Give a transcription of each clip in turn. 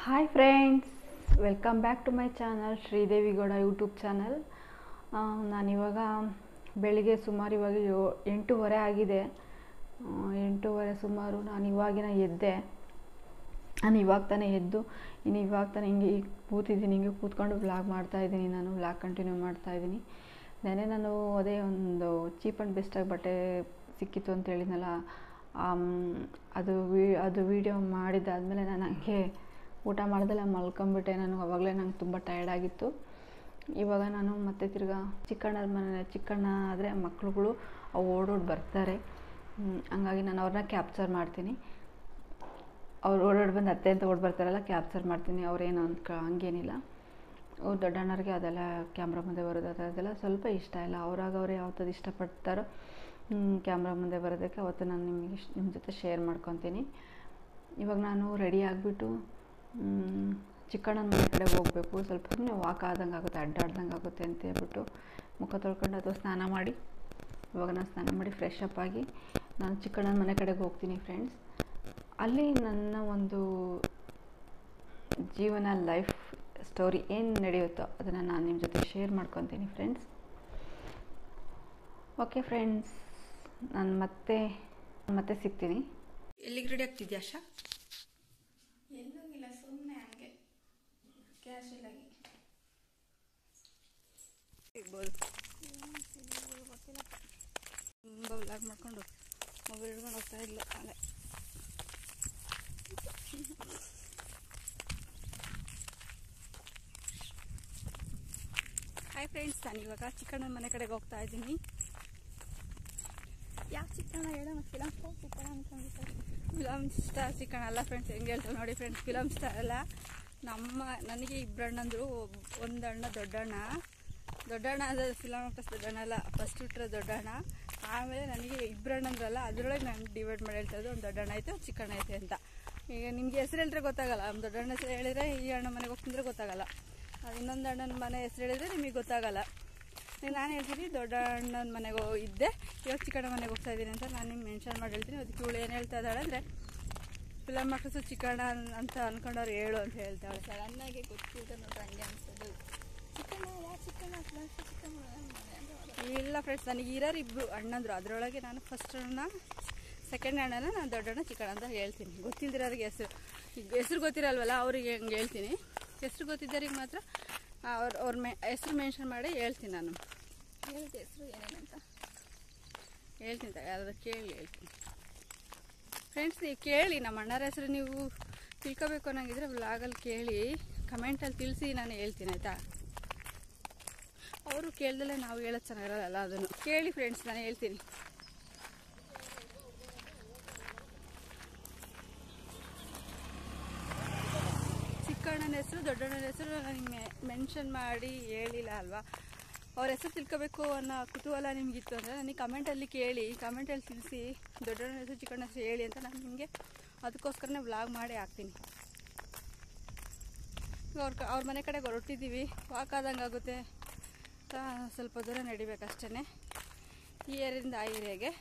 Hi friends, welcome back to my channel Sridevi Gowda YouTube channel. ನಾನಿವಾಗ ಬೆಳಿಗ್ಗೆ ಸುಮಾರು ಇವಾಗ 8:30 ಆಗಿದೆ. 8:30 ಸುಮಾರು ನಾನು ಎದ್ದೆ. ನಾನು ಇವಾಗ ತಾನೇ ಎದ್ದು ಇವಾಗ ತಾನೇ ಹಿಂಗೆ ಕೂತಿದ್ದೀನಿ. ಹಿಂಗೆ ಕೂತ್ಕೊಂಡು ವ್ಲಾಗ್ ಮಾಡ್ತಾಯಿದ್ದೀನಿ. ನಾನು ವ್ಲಾಗ್ ಕಂಟಿನ್ಯೂ ಮಾಡ್ತಾಯಿದ್ದೀನಿ. ನೆನೆ ನಾನು ಅದೇ ಒಂದು ಚೀಪ್ ಆ್ಯಂಡ್ ಬೆಸ್ಟಾಗಿ ಬಟ್ಟೆ ಸಿಕ್ಕಿತ್ತು ಅಂತ ಹೇಳಿದ್ನಲ್ಲ, ಅದು ವೀಡಿಯೋ ಮಾಡಿದ್ದಾದಮೇಲೆ ನಾನು ಹಂಗೆ ಊಟ ಮಾಡ್ದೆಲ್ಲ ಮಲ್ಕೊಂಬಿಟ್ಟೆ. ನಂಗೆ ತುಂಬ ಟಯರ್ಡ್ ಆಗಿತ್ತು. ಇವಾಗ ನಾನು ಮತ್ತೆ ತಿರ್ಗಾ ಚಿಕ್ಕಣ್ಣ ಆದರೆ ಮಕ್ಳುಗಳು ಓಡೋಡಿ ಬರ್ತಾರೆ. ಹಂಗಾಗಿ ನಾನು ಅವ್ರನ್ನ ಕ್ಯಾಪ್ಚರ್ ಮಾಡ್ತೀನಿ. ಅವ್ರು ಓಡೋಡಿ ಬಂದು ಅತ್ತೆ ಅಂತ ಓಡಿ ಬರ್ತಾರಲ್ಲ, ಕ್ಯಾಪ್ಚರ್ ಮಾಡ್ತೀನಿ. ಅವ್ರೇನು ಹಂಗೇನಿಲ್ಲ. ಅವ್ರು ದೊಡ್ಡಣ್ಣರಿಗೆ ಅದೆಲ್ಲ ಕ್ಯಾಮ್ರಾ ಮುಂದೆ ಬರೋದು ಅದೆಲ್ಲ ಸ್ವಲ್ಪ ಇಷ್ಟ ಇಲ್ಲ. ಅವ್ರು ಯಾವತ್ತದು ಇಷ್ಟಪಡ್ತಾರೋ ಕ್ಯಾಮ್ರಾ ಮುಂದೆ ಬರೋದಕ್ಕೆ ಅವತ್ತು ನಾನು ನಿಮ್ಮ ಜೊತೆ ಶೇರ್ ಮಾಡ್ಕೊತೀನಿ. ಇವಾಗ ನಾನು ರೆಡಿ ಆಗಿಬಿಟ್ಟು ಚಿಕ್ಕಣ್ಣನ ಮನೆ ಕಡೆ ಹೋಗಬೇಕು. ಸ್ವಲ್ಪ ಸುಮ್ಮನೆ ವಾಕ್ ಆದಂಗೆ ಆಗುತ್ತೆ, ಅಡ್ಡಾಡ್ದಂಗೆ ಆಗುತ್ತೆ ಅಂತ ಹೇಳ್ಬಿಟ್ಟು ಮುಖ ತೊಳ್ಕೊಂಡು ಅಥವಾ ಸ್ನಾನ ಮಾಡಿ, ಇವಾಗ ನಾನು ಸ್ನಾನ ಮಾಡಿ ಫ್ರೆಶ್ ಅಪ್ ಆಗಿ ನಾನು ಚಿಕ್ಕಣ್ಣನ ಮನೆ ಕಡೆಗೆ ಹೋಗ್ತೀನಿ ಫ್ರೆಂಡ್ಸ್. ಅಲ್ಲಿ ನನ್ನ ಒಂದು ಜೀವನ ಲೈಫ್ ಸ್ಟೋರಿ ಏನು ನಡೆಯುತ್ತೋ ಅದನ್ನು ನಾನು ನಿಮ್ಮ ಜೊತೆ ಶೇರ್ ಮಾಡ್ಕೊತೀನಿ ಫ್ರೆಂಡ್ಸ್. ಓಕೆ ಫ್ರೆಂಡ್ಸ್, ನಾನು ಮತ್ತೆ ಸಿಗ್ತೀನಿ. ಎಲ್ಲಿಗೆ ರೆಡಿ ಆಗ್ತಿದ್ಯಾ ಆಶಾ? ಎಲ್ಲೋಗಿಲ್ಲ, ಸುಮ್ಮನೆ ಹಂಗೆ ಕ್ಯಾಶುಯಲಾಗಿ ಸಿಗ್ಬೋದು. ಗೊತ್ತಿಲ್ಲ. ತುಂಬ ವ್ಲಾಗ್ ಮಾಡ್ಕೊಂಡು ಮೊಬೈಲ್ ಹಿಡ್ಕೊಂಡು ಹೋಗ್ತಾ ಇಲ್ಲ. ಅಲ್ಲೇ ಹಾಯ್ ಫ್ರೆಂಡ್ಸ್, ನಾನು ಇವಾಗ ಚಿಕ್ಕಣ್ಣನ ಮನೆ ಕಡೆಗೆ ಹೋಗ್ತಾ ಇದ್ದೀನಿ. ಯಾವ ಚಿಕ್ಕಣ್ಣ ಹೇಳೋಣ? ಫಿಲಮ್ ಸ್ಟಾರ್ ಚಿಕ್ಕಣ್ಣ ಅನ್ಕೊಂಡಿರ್ತಾರೆ. ಫಿಲಮ್ ಸ್ಟಾರ್ ಚಿಕ್ಕಣ್ಣ ಅಲ್ಲ ಫ್ರೆಂಡ್ಸ್, ಹೆಂಗೆ ಹೇಳ್ತಾರೆ ನೋಡಿ ಫ್ರೆಂಡ್ಸ್. ಫಿಲಮ್ ಸ್ಟಾರ್ ಅಲ್ಲ, ನನಗೆ ಇಬ್ಬರು ಅಣ್ಣಂದರು. ಒಂದು ಅಣ್ಣ ದೊಡ್ಡಣ್ಣ ಅಂದರೆ ಫಿಲಮ್ ಆಕ್ಟರ್ಸ್ ದೊಡ್ಡಣ್ಣ ಅಲ್ಲ, ಫಸ್ಟ್ ಬಿಟ್ಟರೆ ದೊಡ್ಡಣ್ಣ. ಆಮೇಲೆ ನನಗೆ ಇಬ್ಬರು ಅಣ್ಣಂದ್ರಲ್ಲ, ಅದರೊಳಗೆ ನಾನು ಡಿವೈಡ್ ಮಾಡಿ ಹೇಳ್ತಾ ಇದ್ದು, ಒಂದು ದೊಡ್ಡಣ್ಣ ಐತೆ ಒಂದು ಚಿಕ್ಕಣ್ಣ ಐತೆ ಅಂತ. ಈಗ ನಿಮಗೆ ಹೆಸರು ಹೇಳಿದ್ರೆ ಗೊತ್ತಾಗಲ್ಲ. ದೊಡ್ಡಣ್ಣ ಹೆಸರು ಹೇಳಿದರೆ ಈ ಅಣ್ಣ ಮನೆಗೆ ಹೋಗ್ತಿದ್ರೆ ಗೊತ್ತಾಗಲ್ಲ. ಇನ್ನೊಂದು ಅಣ್ಣನ ಮನೆ ಹೆಸರು ಹೇಳಿದರೆ ನಿಮಗೆ ಗೊತ್ತಾಗಲ್ಲ. ನಾನು ಹೇಳ್ತೀನಿ ದೊಡ್ಡ ಅಣ್ಣನ ಮನೆಗೆ ಇದ್ದೆ, ಇವಾಗ ಚಿಕ್ಕಣ್ಣ ಮನೆಗೆ ಹೋಗ್ತಾ ಇದ್ದೀನಿ ಅಂತ ನಾನು ನಿಮ್ಗೆ ಮೆನ್ಷನ್ ಮಾಡಿ ಹೇಳ್ತೀನಿ. ಅದಕ್ಕೆ ಇವಳು ಏನು ಹೇಳ್ತಾ ಇದ್ದಾಳೆ ಅಂದರೆ, ಫಿಲಮ್ ಆಕ್ಟರ್ಸು ಚಿಕ್ಕಣ್ಣ ಅಂತ ಅಂದ್ಕೊಂಡವ್ರು ಹೇಳು ಅಂತ ಹೇಳ್ತಾಳೆ. ಸಡನ್ನಾಗಿ ಗೊತ್ತಿರುತ್ತೆ ನೋಡ್ರಿ, ಹಂಗೆ ಅನಿಸ್ತದೆ. ಚಿಕ್ಕಣ್ಣ ಯಾವ ಚಿಕ್ಕಣ್ಣ? ಚಿಕ್ಕಣ್ಣ ಇಲ್ಲ ಫ್ರೆಂಡ್ಸ್, ನನಗೆ ಇರೋರು ಇಬ್ಬರು ಅಣ್ಣಂದರು. ಅದರೊಳಗೆ ನಾನು ಫಸ್ಟ್ ಅಣ್ಣ, ಸೆಕೆಂಡ್ ಅಣ್ಣನ ನಾನು ದೊಡ್ಡಣ್ಣ ಚಿಕ್ಕಣ್ಣ ಅಂತ ಹೇಳ್ತೀನಿ. ಗೊತ್ತಿಲ್ದಿರೋರಿಗೆ ಹೆಸರು ಗೊತ್ತಿರಲ್ವಲ್ಲ, ಅವ್ರಿಗೆ ಹಂಗೆ ಹೇಳ್ತೀನಿ. ಹೆಸರು ಗೊತ್ತಿದ್ದವ್ರಿಗೆ ಮಾತ್ರ ಅವ್ರ ಹೆಸರು ಮೆನ್ಷನ್ ಮಾಡಿ ಹೇಳ್ತೀನಿ. ನಾನು ಹೇಳಿದ ಹೆಸರು ಏನೇನಂತ ಹೇಳ್ತೀನಿ, ಯಾರಾದ್ರೂ ಕೇಳಿ ಹೇಳ್ತೀನಿ ಫ್ರೆಂಡ್ಸ್. ನೀವು ಕೇಳಿ, ನಮ್ಮ ಅಣ್ಣರ ಹೆಸರು ನೀವು ತಿಳ್ಕೊಬೇಕು ಅನ್ನೋಂಗಿದ್ರೆ ವ್ಲಾಗಲ್ಲಿ ಕೇಳಿ, ಕಮೆಂಟಲ್ಲಿ ತಿಳಿಸಿ, ನಾನು ಹೇಳ್ತೀನಿ ಆಯಿತಾ. ಅವರು ಕೇಳ್ದಲ್ಲೇ ನಾವು ಹೇಳೋದು ಚೆನ್ನಾಗಿರಲ್ಲ, ಅದನ್ನು ಕೇಳಿ ಫ್ರೆಂಡ್ಸ್, ನಾನು ಹೇಳ್ತೀನಿ. ಚಿಕ್ಕಣ್ಣನ ಹೆಸರು ದೊಡ್ಡಣ್ಣನ ಹೆಸರು ನನಗೆ ಮೆನ್ಷನ್ ಮಾಡಿ ಹೇಳಿಲ್ಲ ಅಲ್ವಾ. ಅವ್ರ ಹೆಸರು ತಿಳ್ಕೊಬೇಕು ಅನ್ನೋ ಕುತೂಹಲ ನಿಮಗಿತ್ತು ಅಂದರೆ ನನಗೆ ಕಮೆಂಟಲ್ಲಿ ಕೇಳಿ, ಕಮೆಂಟಲ್ಲಿ ತಿಳಿಸಿ, ದೊಡ್ಡಣ್ಣನ ಹೆಸರು ಚಿಕ್ಕಣ್ಣ ಹೆಸರು ಹೇಳಿ ಅಂತ ನಾನು ನಿಮಗೆ ಅದಕ್ಕೋಸ್ಕರನೇ ವ್ಲಾಗ್ ಮಾಡಿ ಹಾಕ್ತೀನಿ. ಅವ್ರ ಮನೆ ಕಡೆಗೆ ಹೊರಟಿದ್ದೀವಿ. ವಾಕ್ ಆದಂಗೆ ಆಗುತ್ತೆ ಅಂತ ಸ್ವಲ್ಪ ದೂರ ನಡಿಬೇಕಷ್ಟೇ, ಈ ಏರಿಯಿಂದ ಆ ಏರಿಯಾಗೆ.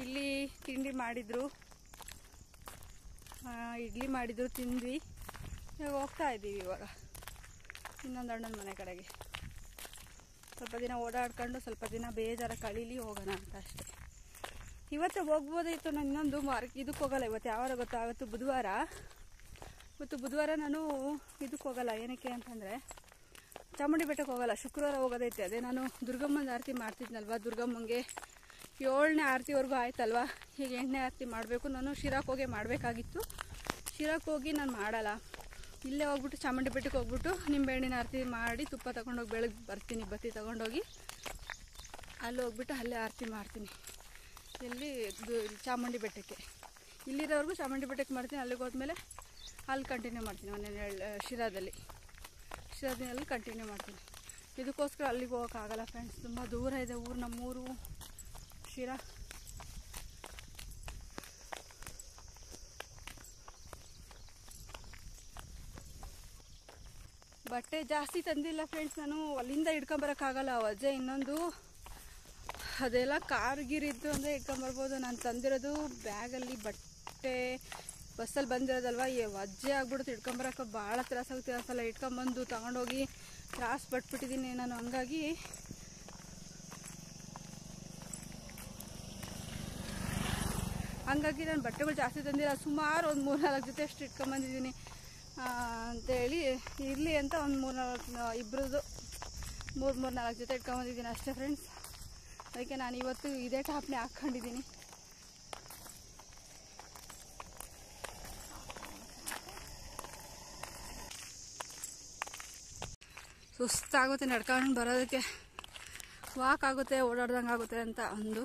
ಇಲ್ಲಿ ತಿಂಡಿ ಮಾಡಿದರು, ಇಡ್ಲಿ ಮಾಡಿದ್ರು, ತಿಂದ್ವಿ. ಇವಾಗ ಹೋಗ್ತಾ ಇದ್ದೀವಿ ಇವಾಗ ಇನ್ನೊಂದು ಅಣ್ಣನ ಮನೆ ಕಡೆಗೆ. ಸ್ವಲ್ಪ ದಿನ ಓಡಾಡ್ಕೊಂಡು ಸ್ವಲ್ಪ ದಿನ ಬೇಜಾರ ಕಳೀಲಿ ಹೋಗೋಣ ಅಂತ ಅಷ್ಟೇ. ಇವತ್ತು ಹೋಗ್ಬೋದಾಯಿತು. ನಾನು ಇನ್ನೊಂದು ಇದಕ್ಕೆ ಹೋಗಲ್ಲ. ಇವತ್ತು ಯಾವಾಗ ಗೊತ್ತಾಗುತ್ತೆ? ಇವತ್ತು ಬುಧವಾರ ನಾನು ಇದಕ್ಕೆ ಹೋಗಲ್ಲ. ಏನಕ್ಕೆ ಅಂತಂದರೆ ಚಾಮುಂಡಿ ಬೆಟ್ಟಕ್ಕೆ ಹೋಗಲ್ಲ, ಶುಕ್ರವಾರ ಹೋಗೋದೈತೆ. ಅದೇ ನಾನು ದುರ್ಗಮ್ಮನ ಆರತಿ ಮಾಡ್ತಿದ್ನಲ್ವ, ದುರ್ಗಮ್ಮಂಗೆ 7ನೇ ಆರತಿವರೆಗೂ ಆಯ್ತಲ್ವ. ಈಗ 8ನೇ ಆರತಿ ಮಾಡಬೇಕು. ನಾನು ಶಿರಾಕ್ಕೆ ಹೋಗಿ ಮಾಡಬೇಕಾಗಿತ್ತು. ಶಿರಾಕ್ಕೆ ಹೋಗಿ ನಾನು ಮಾಡಲ್ಲ, ಇಲ್ಲೇ ಹೋಗ್ಬಿಟ್ಟು ಚಾಮುಂಡಿ ಬೆಟ್ಟಕ್ಕೆ ಹೋಗ್ಬಿಟ್ಟು ನಿಂಬೆಹಣ್ಣಿನ ಆರತಿ ಮಾಡಿ ತುಪ್ಪ ತೊಗೊಂಡೋಗಿ ಬೆಳಗ್ಗೆ ಬರ್ತೀನಿ. ಬತ್ತಿ ತೊಗೊಂಡೋಗಿ ಅಲ್ಲಿ ಹೋಗ್ಬಿಟ್ಟು ಅಲ್ಲೇ ಆರತಿ ಮಾಡ್ತೀನಿ. ಎಲ್ಲಿ ಚಾಮುಂಡಿ ಬೆಟ್ಟಕ್ಕೆ. ಇಲ್ಲಿರೋವರೆಗೂ ಚಾಮುಂಡಿ ಬೆಟ್ಟಕ್ಕೆ ಮಾಡ್ತೀನಿ. ಅಲ್ಲಿಗೆ ಹೋದ್ಮೇಲೆ ಅಲ್ಲಿ ಕಂಟಿನ್ಯೂ ಮಾಡ್ತೀನಿ. ಶಿರಾದಲ್ಲಿ ಕಂಟಿನ್ಯೂ ಮಾಡ್ತೀನಿ. ಇದಕ್ಕೋಸ್ಕರ ಅಲ್ಲಿಗೆ ಹೋಗೋಕ್ಕಾಗಲ್ಲ ಫ್ರೆಂಡ್ಸ್, ತುಂಬ ದೂರ ಇದೆ ಊರು. ನಮ್ಮೂರು ಶಿರಾ. ಬಟ್ಟೆ ಜಾಸ್ತಿ ತಂದಿಲ್ಲ ಫ್ರೆಂಡ್ಸ್. ನಾನು ಅಲ್ಲಿಂದ ಹಿಡ್ಕೊಂಬರೋಕ್ಕಾಗಲ್ಲ. ವಜೆ ಇನ್ನೊಂದು ಅದೆಲ್ಲ ಕಾರ್ಗಿರಿದ್ದು ಅಂದರೆ ಇಟ್ಕೊಂಬರ್ಬೋದು. ನಾನು ತಂದಿರೋದು ಬ್ಯಾಗಲ್ಲಿ ಬಟ್ಟೆ ಬಸ್ಸಲ್ಲಿ ಬಂದಿರೋದಲ್ವ ವಜ್ಜೆ ಆಗ್ಬಿಡುತ್ತೆ, ಇಟ್ಕೊಂಬರೋಕೆ ಭಾಳ ತ್ರಾಸ ಆಗುತ್ತೆ. ಒಂದ್ಸಲ ಇಟ್ಕೊಂಬಂದು ತಗೊಂಡೋಗಿ ತ್ರಾಸ ಪಟ್ಬಿಟ್ಟಿದ್ದೀನಿ ನಾನು. ಹಂಗಾಗಿ ನಾನು ಬಟ್ಟೆಗಳು ಜಾಸ್ತಿ ತಂದಿಲ್ಲ, ಸುಮಾರು ಒಂದು 3-4 ಜೊತೆ ಅಷ್ಟು ಇಟ್ಕೊಂಬಂದಿದ್ದೀನಿ ಅಂತೇಳಿ ಇರಲಿ ಅಂತ ಒಂದು 3-4 ಜೊತೆ ಇಟ್ಕೊಂಬಂದಿದ್ದೀನಿ ಅಷ್ಟೇ ಫ್ರೆಂಡ್ಸ್. ಅದಕ್ಕೆ ನಾನು ಇವತ್ತು ಇದೇ ಟಾಪ್ನೇ ಹಾಕ್ಕೊಂಡಿದ್ದೀನಿ. ಸುಸ್ತಾಗುತ್ತೆ ನಡ್ಕೊಂಡು ಬರೋದಕ್ಕೆ, ವಾಕ್ ಆಗುತ್ತೆ, ಓಡಾಡ್ದಂಗೆ ಆಗುತ್ತೆ ಅಂತ ಒಂದು.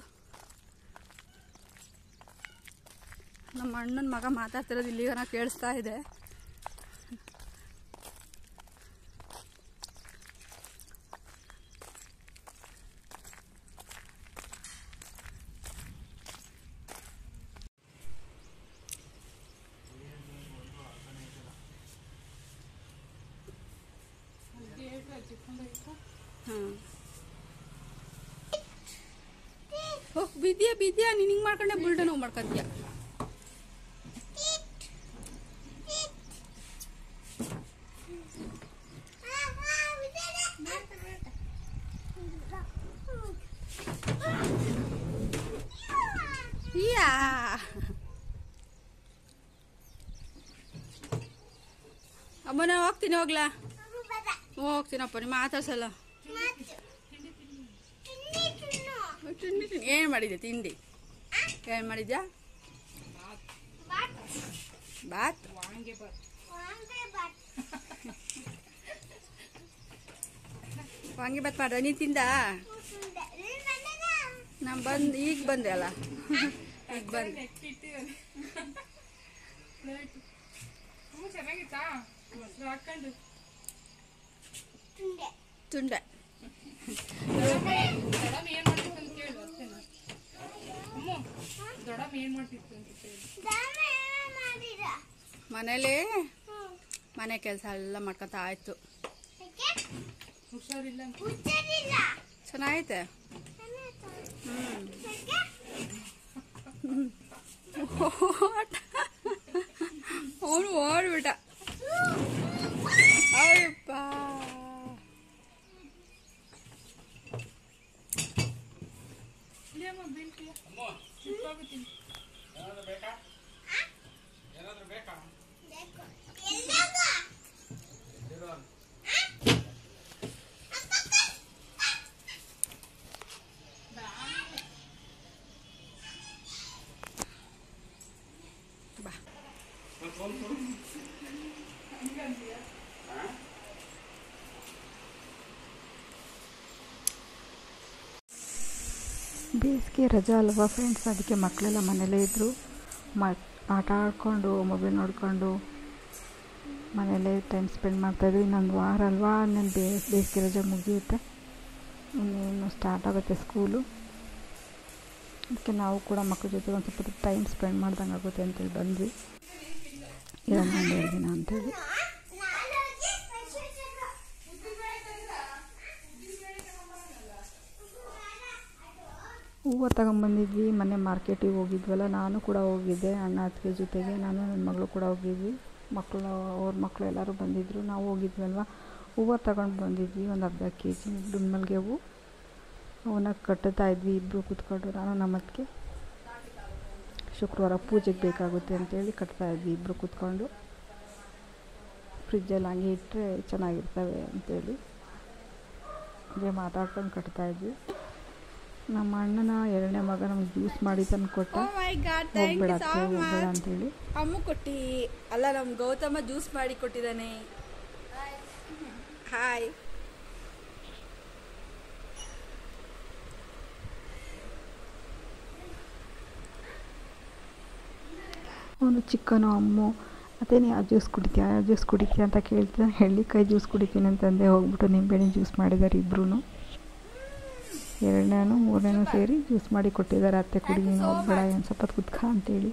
ನಮ್ಮ ಅಣ್ಣನ ಮಗ ಮಾತಾಡ್ತಿರೋದು ಇಲ್ಲಿಗ ನಾ ಕೇಳಿಸ್ತಾ ಇದೆ. ಬಿದ್ಯಾ ನೀನು ಹಿಂಗೆ ಮಾಡ್ಕೊಂಡೆ ಬುಲ್ಡನ್ ಹೋಗಿ ಮಾಡ್ಕೊಂತೀಯ. ಅಮ್ಮ ನಾನು ಹೋಗ್ತೀನಿ, ಹೋಗ್ಲಾ? ಹೋಗ್ತೀನಪ್ಪ, ನಿಮ್ಮ ಮಾತಾಡ್ಸಲ್ಲ. ಏನು ಮಾಡಿದ್ಯಾ ತಿಂಡಿ? ಏನು ಮಾಡಿದ್ಯಾ? ಬಾತ್. ವಾಂಗಿ ಬಾತ್ ಮಾಡ್ದ? ನೀನು ತಿಂದ? ನಾನು ಬಂದು ಈಗ ಬಂದೆ ಅಲ್ಲ, ಈಗ ಬಂದೆ. ತುಂಡೆ ಮನೇಲಿ ಮನೆ ಕೆಲಸ ಎಲ್ಲ ಮಾಡ್ಕೊತಾ ಆಯ್ತು. ಚೆನ್ನಾಗೈತೆ. ಅವನು ಓಡ್ಬಿಟ್ಟ. ಅಯ್ಯಪ್ಪ, ಬೇಸಿಗೆ ರಜಾ ಅಲ್ವಾ ಫ್ರೆಂಡ್ಸ್, ಅದಕ್ಕೆ ಮಕ್ಕಳೆಲ್ಲ ಮನೇಲೇ ಇದ್ದರು. ಆಟ ಆಡಿಕೊಂಡು ಮೊಬೈಲ್ ನೋಡಿಕೊಂಡು ಮನೇಲೇ ಟೈಮ್ ಸ್ಪೆಂಡ್ ಮಾಡ್ತಾಯಿದ್ವಿ. ಇನ್ನೊಂದು ವಾರ ಅಲ್ವಾ, ನಾನು ಬೇಸಿಗೆ ರಜೆ ಮುಗಿಯುತ್ತೆ, ಇನ್ನೇನು ಸ್ಟಾರ್ಟ್ ಆಗುತ್ತೆ ಸ್ಕೂಲು. ಅದಕ್ಕೆ ನಾವು ಕೂಡ ಮಕ್ಕಳ ಜೊತೆ ಒಂದು ಸ್ವಲ್ಪ ಟೈಮ್ ಸ್ಪೆಂಡ್ ಮಾಡ್ದಂಗೆ ಆಗುತ್ತೆ ಅಂತೇಳಿ ಬಂದ್ವಿ, ಇನ್ನೊಂದು 2 ದಿನ ಅಂತೇಳಿ. ಹೂವು ತಗೊಂಬಂದಿದ್ವಿ, ಮೊನ್ನೆ ಮಾರ್ಕೆಟಿಗೆ ಹೋಗಿದ್ವಲ್ಲ, ನಾನು ಕೂಡ ಹೋಗಿದ್ದೆ ಅಣ್ಣ ಅತ್ತಿಗೆ ಜೊತೆಗೆ. ನಾನು ನನ್ನ ಮಗಳು ಕೂಡ ಹೋಗಿದ್ವಿ, ಅವ್ರ ಮಕ್ಕಳು ಎಲ್ಲರೂ ಬಂದಿದ್ದರು. ನಾವು ಹೋಗಿದ್ವಲ್ವ, ಹೂವು ತಗೊಂಡು ಬಂದಿದ್ವಿ, ಒಂದು ಅರ್ಧ kg ದುಂಡ್ಮಲ್ಗೆ ಹೂವು. ಅವನ್ನ ಕಟ್ಟುತ್ತಾ ಇದ್ವಿ ಇಬ್ಬರು ಕೂತ್ಕೊಂಡು. ನಾನು ನಮ್ಮ ಅತ್ತಿಗೆ ಶುಕ್ರವಾರ ಪೂಜೆಗೆ ಬೇಕಾಗುತ್ತೆ ಅಂತೇಳಿ ಕಟ್ತಾ ಇದ್ವಿ ಇಬ್ಬರು ಕೂತ್ಕೊಂಡು. ಫ್ರಿಜ್ಜಲ್ಲಿ ಹಂಗೆ ಇಟ್ಟರೆ ಚೆನ್ನಾಗಿರ್ತವೆ ಅಂತೇಳಿ ಹಂಗೆ ಮಾತಾಡ್ಕೊಂಡು ಕಟ್ತಾ ಇದ್ವಿ. ನಮ್ಮ ಅಣ್ಣನ 2ನೇ ಮಗ ನಮಗೆ ಜ್ಯೂಸ್ ಮಾಡಿ ತಂದು ಕೊಟ್ಟ. ಹೋಗ್ಬೇಡ ಅಂತೇಳಿ ಅಮ್ಮ ಕೊಟ್ಟಿ ಅಲ್ಲ, ನಮ್ಮ ಗೌತಮ ಜ್ಯೂಸ್ ಮಾಡಿ ಕೊಟ್ಟಿದ್ದಾನೆ. ಹಾಯ್. ಅವನು ಚಿಕ್ಕನು ಅಮ್ಮು ಅದೇನೇ ಯಾವ ಜ್ಯೂಸ್ ಕುಡಿತೀಯ ಅಂತ ಕೇಳ್ತಿದ್ದ. ಹೆಳ್ಳಿಕಾಯಿ ಜ್ಯೂಸ್ ಕುಡಿತೀನಿ ಅಂತಂದೆ. ಹೋಗ್ಬಿಟ್ಟು ನಿಂಬೆಹಣ್ಣಿನ ಜ್ಯೂಸ್ ಮಾಡಿದ್ದಾರೆ ಇಬ್ಬರೂ. 2ನೇನು 3ನೇನು ಸೇರಿ ಜ್ಯೂಸ್ ಮಾಡಿ ಕೊಟ್ಟಿದ್ದಾರೆ. ಅತ್ತೆ ಕುಡಿ, ನೀನು ಹೋಗ್ಬೇಡ, ಒಂದು ಸ್ವಲ್ಪ ಕುತ್ಕ ಅಂತೇಳಿ.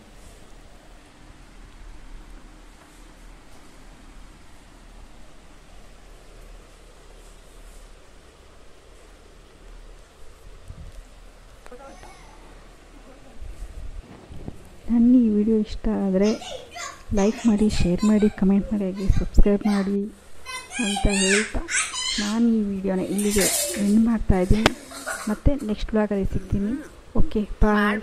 ನನ್ನ ಈ ವಿಡಿಯೋ ಇಷ್ಟ ಆದರೆ ಲೈಕ್ ಮಾಡಿ, ಶೇರ್ ಮಾಡಿ, ಕಮೆಂಟ್ ಮಾಡಿ, ಹಾಗೆ ಸಬ್ಸ್ಕ್ರೈಬ್ ಮಾಡಿ ಅಂತ ಹೇಳ್ತಾ ನಾನು ಈ ವಿಡಿಯೋನ ಇಲ್ಲಿಗೆ ಎಂಡ್ ಮಾಡ್ತಾಯಿದ್ದೀನಿ. ಮತ್ತು ನೆಕ್ಸ್ಟ್ ಬ್ಲಾಗಲ್ಲಿ ಸಿಗ್ತೀನಿ. ಓಕೆ, ಬಾಯ್.